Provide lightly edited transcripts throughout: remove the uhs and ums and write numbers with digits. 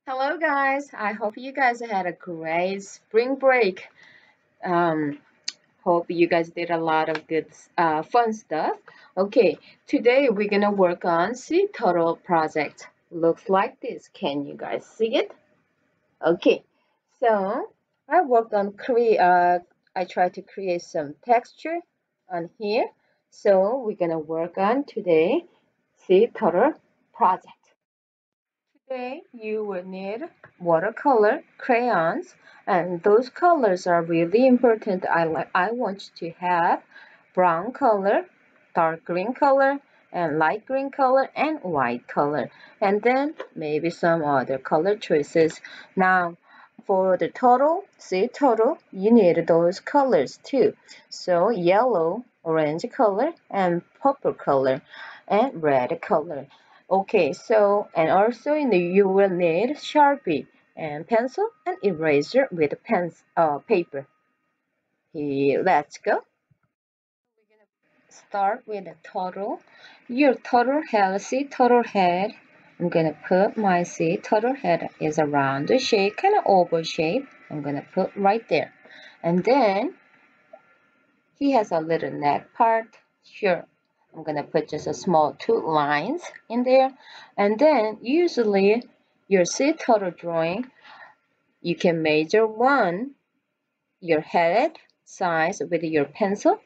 Hello, guys. I hope you guys had a great spring break. Um, Hope you guys did a lot of good, fun stuff. Okay, today we're gonna work on sea turtle project. Looks like this. Can you guys see it? Okay, so I worked on create. I tried to create some texture on here. So we're gonna work on today sea turtle project. Today you will need watercolor, crayons, and those colors are really important. I want you to have brown color, dark green color, and light green color and white color, and then maybe some other color choices. Now, for the total, sea total, you need those colors too. So yellow, orange color, and purple color, and red color. Okay, so and also you will need Sharpie and pencil and eraser with paper. Here, let's go. We're gonna start with the turtle. Your turtle has a turtle head. I'm gonna put my turtle head is a round shape, kind of oval shape. I'm gonna put right there, and then he has a little neck part. Sure, I'm gonna put just a small two lines in there. And then usually your sea turtle drawing, you can measure your head size with your pencil.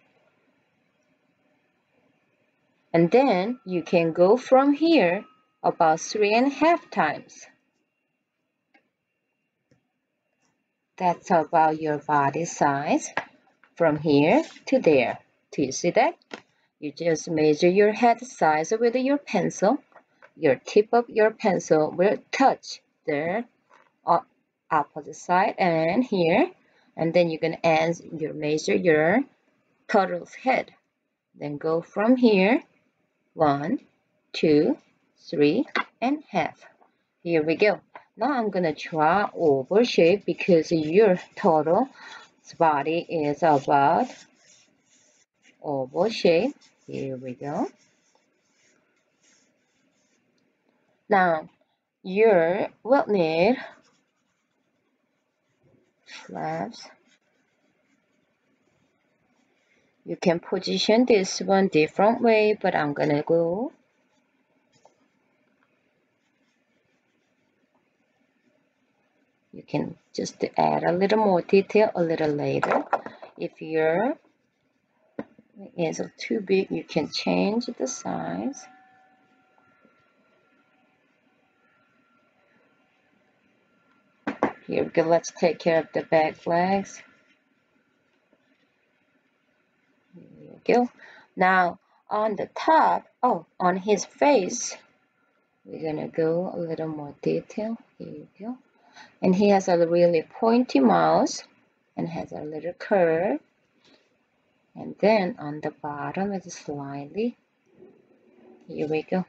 And then you can go from here about 3.5 times. That's about your body size from here to there. Do you see that? You just measure your head size with your pencil. Your tip of your pencil will touch the opposite side and here. And then you can measure your turtle's head. Then go from here. 1, 2, 3.5. Here we go. Now I'm gonna draw oval shape because your turtle's body is about oval shape. Here we go. Now you will need flaps. You can position this one different way, but I'm gonna go. You can just add a little more detail a little later. If your is too big, you can change the size. Here we go. Let's take care of the back legs. Here we go. Now on the top, on his face, we're gonna go a little more detail. Here you go. And he has a really pointy mouth and has a little curve. And then on the bottom is slightly. Here we go.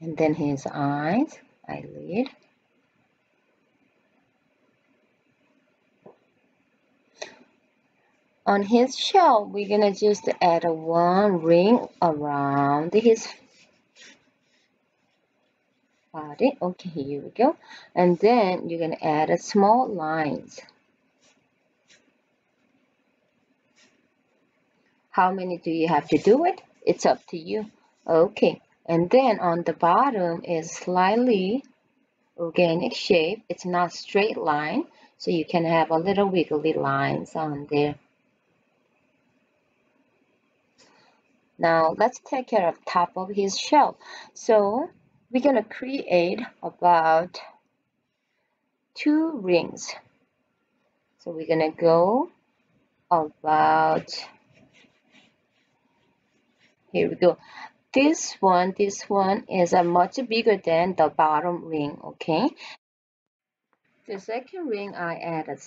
And then his eyes, eyelid. On his shell, we're gonna just add one ring around his body. Okay, here we go. And then you're gonna add a small lines. How many do you have to do it? It's up to you. Okay, and then on the bottom is slightly organic shape. It's not straight line, so you can have a little wiggly lines on there. Now let's take care of top of his shell. So we're gonna create about 2 rings. So we're gonna go about, here we go. This one is a much bigger than the bottom ring, okay? The second ring I added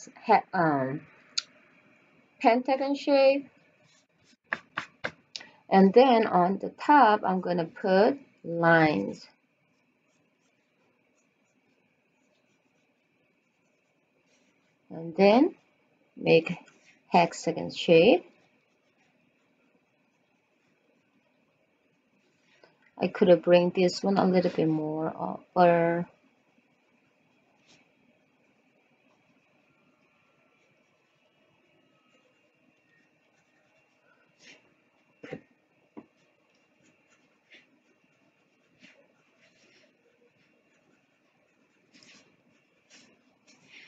pentagon shape. And then on the top, I'm gonna put lines. And then make hexagon shape. I could bring this one a little bit more upper.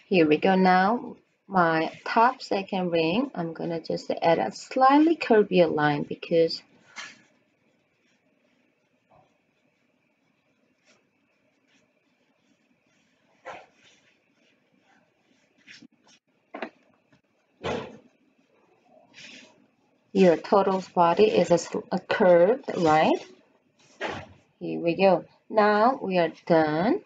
Here we go. Now my top second ring, I'm gonna just add a slightly curvier line because your total body is a curved, right? Here we go. Now we are done.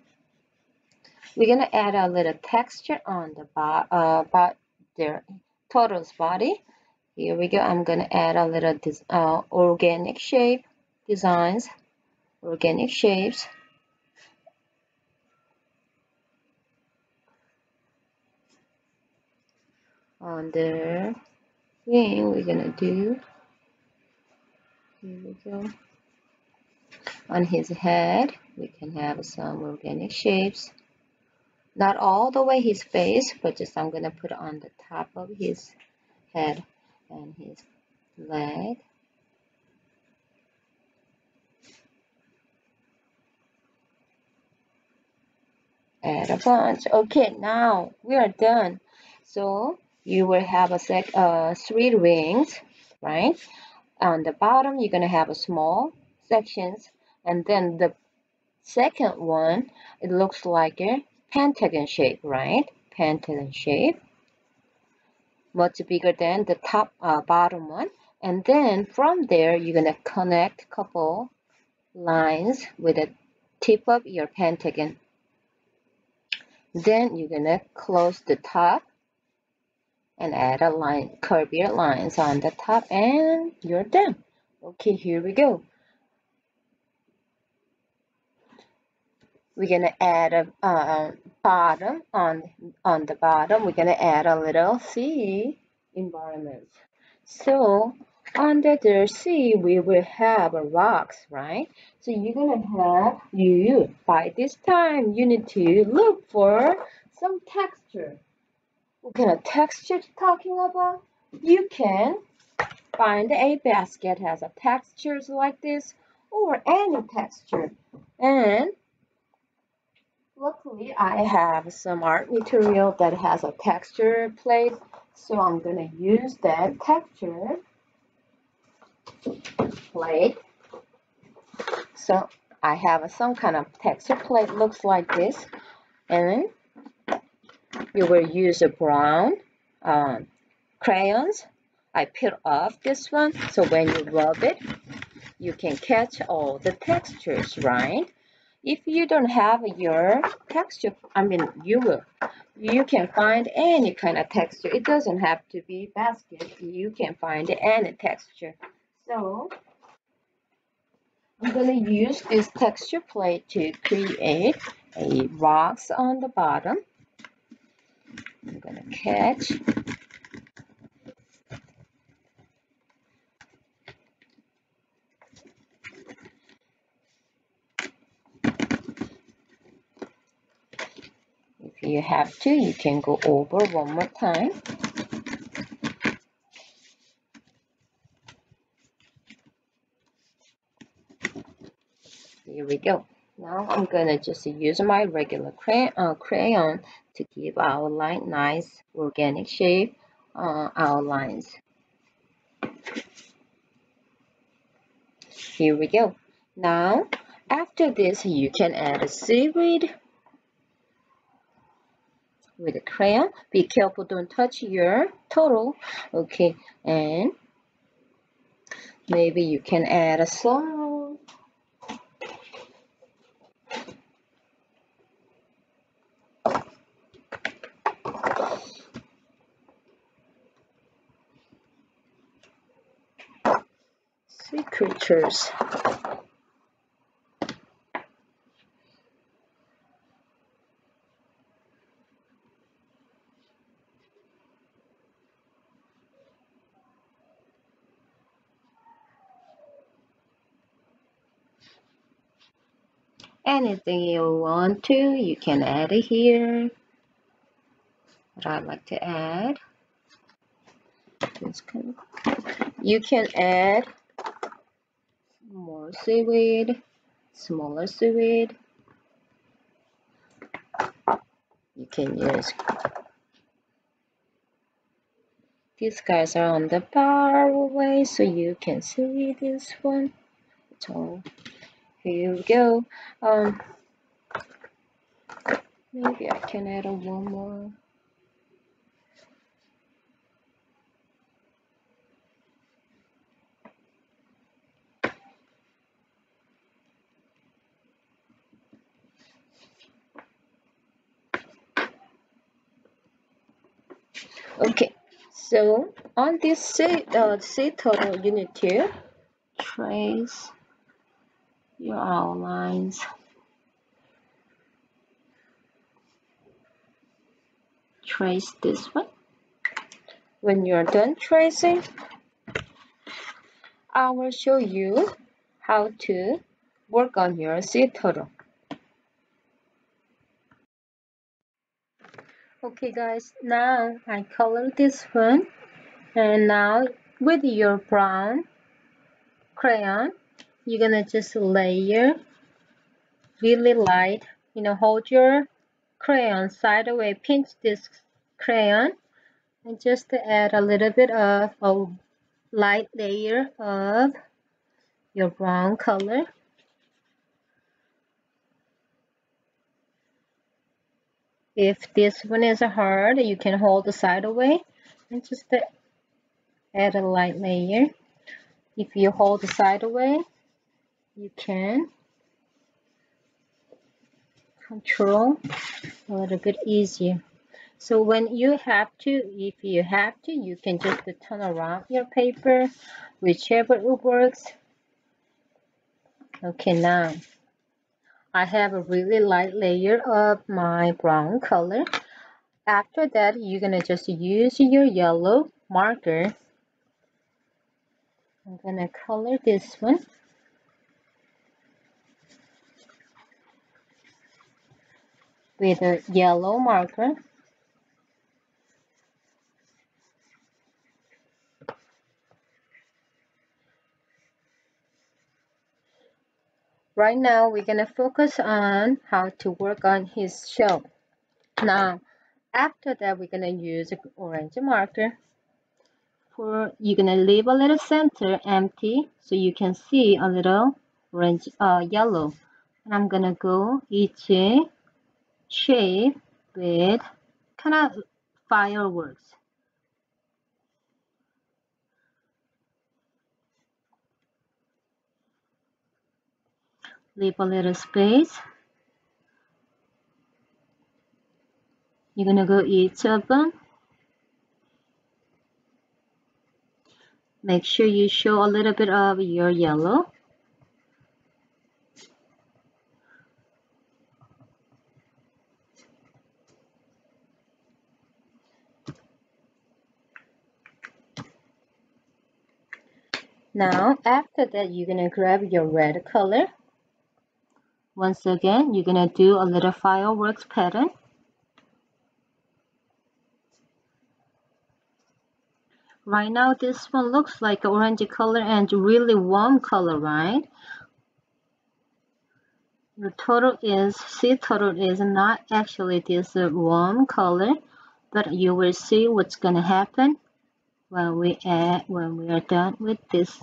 We're gonna add a little texture on the their total's body. Here we go. I'm gonna add a little organic shape designs, organic shapes. On the thing we're gonna do. Here we go. On his head, we can have some organic shapes. Not all the way his face, but just I'm gonna put on the top of his head and his leg. Add a bunch. Okay, now we are done. So you will have a 3 rings, right? On the bottom, you're gonna have a small sections, and then the second one, it looks like a pentagon shape, right? Pentagon shape, much bigger than the top bottom one. And then from there, you're gonna connect a couple lines with the tip of your pentagon. Then you're gonna close the top and add a line, curvier lines on the top, and you're done. Okay, here we go. We're gonna add a bottom on the bottom. We're gonna add a little sea environment. So under the sea, we will have rocks, right? So you're gonna have by this time you need to look for some texture. What kind of texture talking about? You can find a basket has a textures like this or any texture. And luckily I have some art material that has a texture plate, so I'm gonna use that texture plate. So I have some kind of texture plate looks like this, and you will use a brown crayons. I peel off this one, so when you rub it, you can catch all the textures, right? If you don't have your texture, you can find any kind of texture. It doesn't have to be basket. You can find any texture. So I'm going to use this texture plate to create a rocks on the bottom. I'm going to catch. If you have to, you can go over one more time. Here we go. Now I'm gonna just use my regular crayon to give our line nice organic shape outlines. Here we go. Now after this, you can add a seaweed with a crayon. Be careful, don't touch your total. Okay, and maybe you can add a some sea creatures. Anything you want to, you can add it here. What I like to add, you can add more seaweed, smaller seaweed. You can use these guys are on the far away, so you can see this one. So here we go. Maybe I can add one more. Okay, so on this seed total, you need to trace your outlines. Trace this one. When you're done tracing, I will show you how to work on your seed total. Okay guys, now I color this one, and now with your brown crayon, you're gonna just layer really light, hold your crayon sideways, pinch this crayon, and just add a little bit of a light layer of your brown color. If this one is hard, you can hold the sideways and just add a light layer. If you hold the sideways, you can control a little bit easier. So when you have to, if you have to, you can just turn around your paper, whichever it works. Okay, now I have a really light layer of my brown color. After that, you're gonna just use your yellow marker. I'm gonna color this one. With a yellow marker. Right now, we're gonna focus on how to work on his shell. Now, after that, we're gonna use an orange marker. You're gonna leave a little center empty so you can see a little orange, yellow. And I'm gonna go each shape with kind of fireworks. Leave a little space. You're gonna go each of them. Make sure you show a little bit of your yellow. Now, after that, you're gonna grab your red color. Once again, you're gonna do a little fireworks pattern. Right now, this one looks like an orange color and really warm color, right? The total is, seed total is not actually this warm color, but you will see what's gonna happen when we are done with this.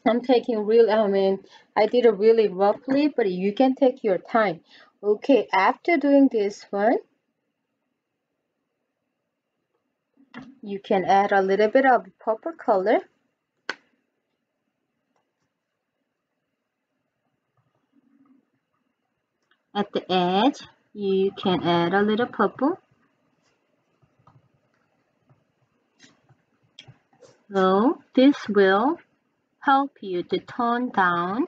I'm taking real, I did it really roughly, but you can take your time. Okay, after doing this one, you can add a little bit of purple color. At the edge, you can add a little purple. So this will help you to tone down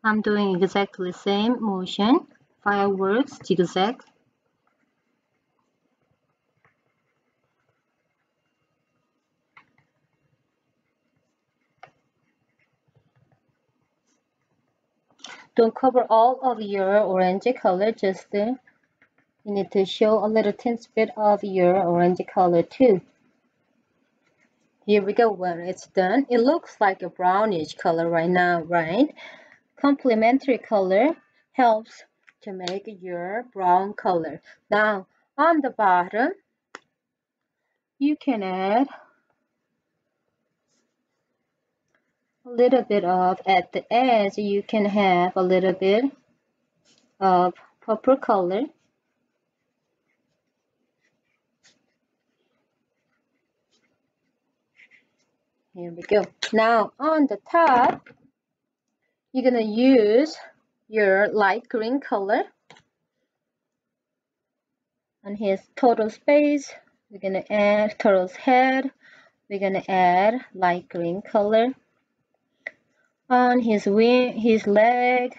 I'm doing exactly the same motion, fireworks, zigzag. Don't cover all of your orange color, just you need to show a little tiny bit of your orange color too. Here we go. When it's done, it looks like a brownish color right now, right? Complementary color helps to make your brown color. Now, on the bottom, you can add a little bit of, at the edge, you can have a little bit of purple color. Here we go. Now, on the top, you're gonna use your light green color. On his total space, we're gonna add turtle's head. We're gonna add light green color. On his wing, his leg,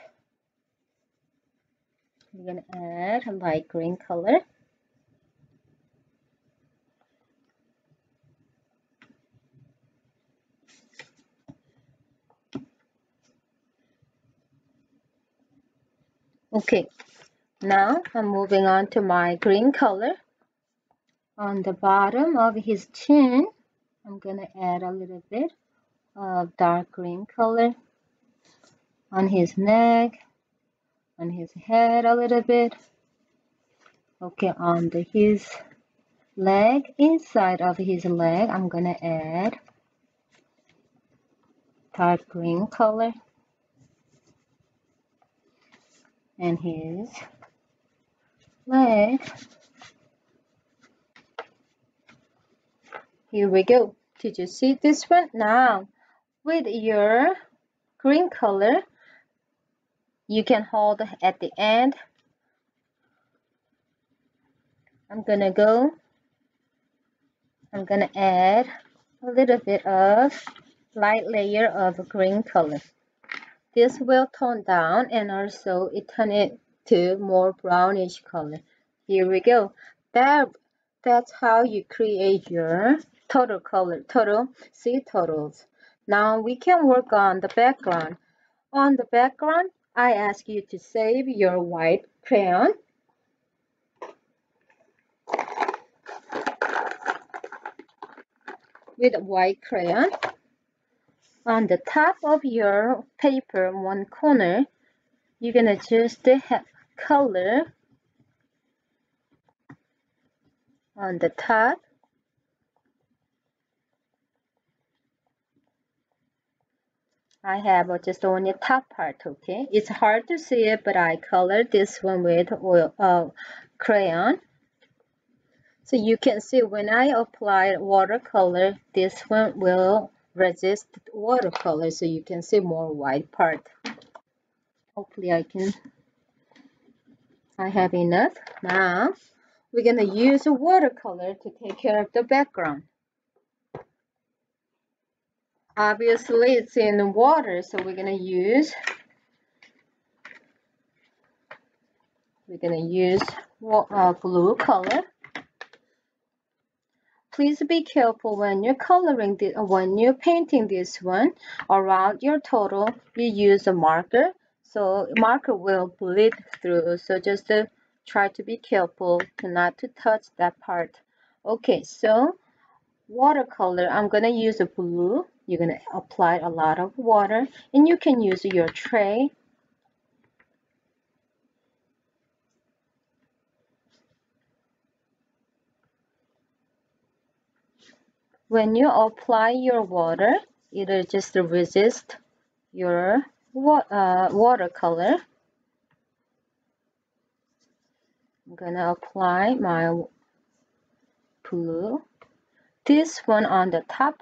we're gonna add light green color. Okay, now I'm moving on to my green color. On the bottom of his chin, I'm gonna add a little bit of dark green color. On his neck, on his head a little bit. Okay, on his leg, inside of his leg, I'm gonna add dark green color. And his leg. Here we go. Did you see this one? Now, with your green color, you can hold at the end. I'm gonna add a little bit of light layer of green color. This will tone down and also it turn it to more brownish color. Here we go. That's how you create your sea turtles. Now we can work on the background. On the background, I ask you to save your white crayon. With a white crayon, on the top of your paper, one corner, you're gonna just have color on the top. I have just only top part, okay? It's hard to see it, but I colored this one with oil crayon. So you can see when I apply watercolor, this one will resist watercolor, so you can see more white part. Hopefully I have enough. Now we're gonna use a watercolor to take care of the background. Obviously it's in water, so we're gonna use blue color. Please be careful when you're painting this one around your turtle. You use a marker, so marker will bleed through. So just try to be careful not to touch that part. Okay, so watercolor. I'm gonna use a blue. You're gonna apply a lot of water, and you can use your tray. When you apply your water, it'll just resist your watercolor. I'm gonna apply my blue. This one on the top,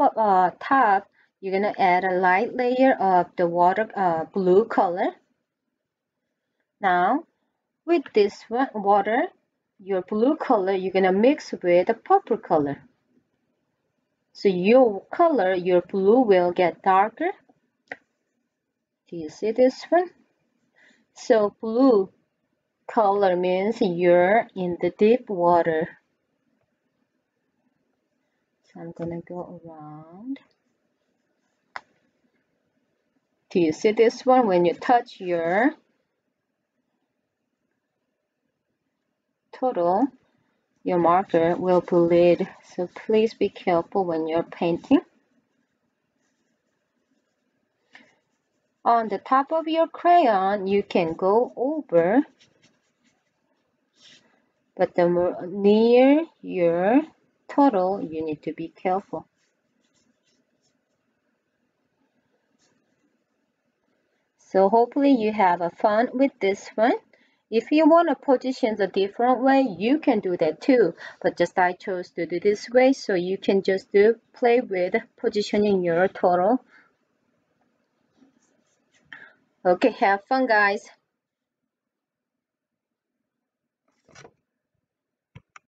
you're gonna add a light layer of the blue color. Now, with this water, your blue color, you're gonna mix with the purple color. So your blue will get darker. Do you see this one? So blue color means you're in the deep water. So I'm gonna go around. Do you see this one? When you touch your total, your marker will bleed. So please be careful when you're painting. On the top of your crayon, you can go over, but near your total, you need to be careful. So hopefully you have a fun with this one. If you want to position a different way, you can do that too. But just I chose to do this way, so you can just play with positioning your total. Okay, have fun guys.